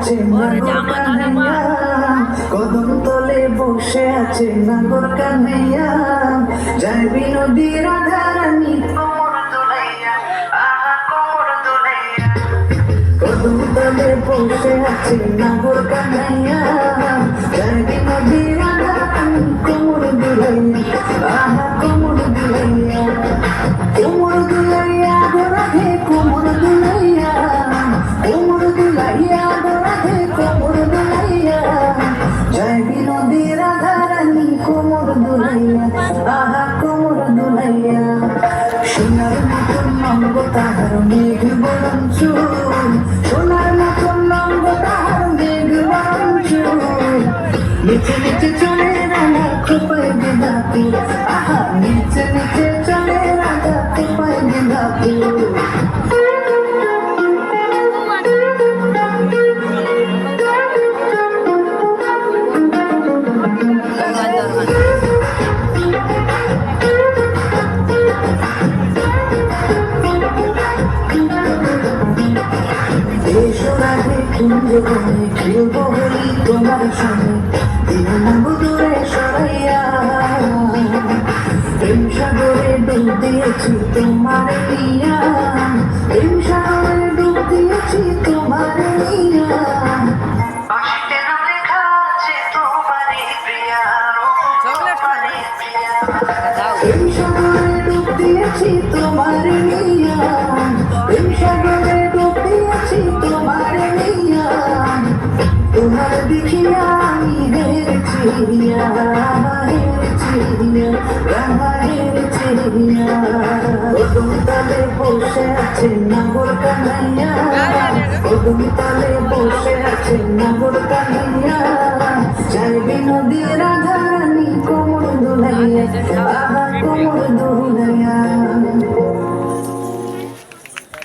আছে নাগর কানাইয়া, কদম তলে বসে আছে নাগর কানাইয়া, যায় বিনোদী রাধারানী কোমর দোলাইয়া, আহা কোমর দোলাইয়া। কদম তলে বসে আছে নাগর কানাইয়া, যায় বিনোদী রাধারানী কোমর দোলাইয়া, আহা কোমর দোলাইয়া। কোমর দোলাইয়া গো রাধে কোমর দোলাইয়া, কোমর দোলাইয়া গো রাধে কোমর দোলাইয়া, যায় বিনোদী রাধারানী কোমর দোলাইয়া, আহা কোমর দোলাইয়া। সোনার মতন অঙ্গ তাহার মেঘ বরণ চুল, সোনার মতন অঙ্গ তাহার মেঘ বরণ চুল, নিচে নিচে চলে রাধা খোপায় গেঁদা ফুল, আহা নিচে নিচে চলে রাধা খোপায় গেঁদা ফুল। কুঞ্জবনে খেলবো হোলি তোমার সঙ্গে, দিন নামবো দূরে সরাইয়া, প্রেম সাগরে ডুব দিয়েছি তোমার নিয়া, প্রেম সাগরে ডুব দিয়েছি তোমার নিয়া। বাঁশিতে নাম লেখা আছে তোমারই প্রিয়া, তোমারই প্রিয়া, প্রেম সাগরে ডুব দিয়েছি তোমার নিয়া, প্রেম সাগরে ডুব দিয়েছি তোমার নিয়া। তোমার দেখিয়া আমি হেরেছি হিয়া, হেরেছি হিয়া, রাঙা হেরেছি হিয়া। কদম তলে বসে আছে নাগর কানাইয়া, কদম তলে বসে আছে নাগর কানাইয়া, যায় বিনোদী রাধারানী কোমর দোলাইয়া।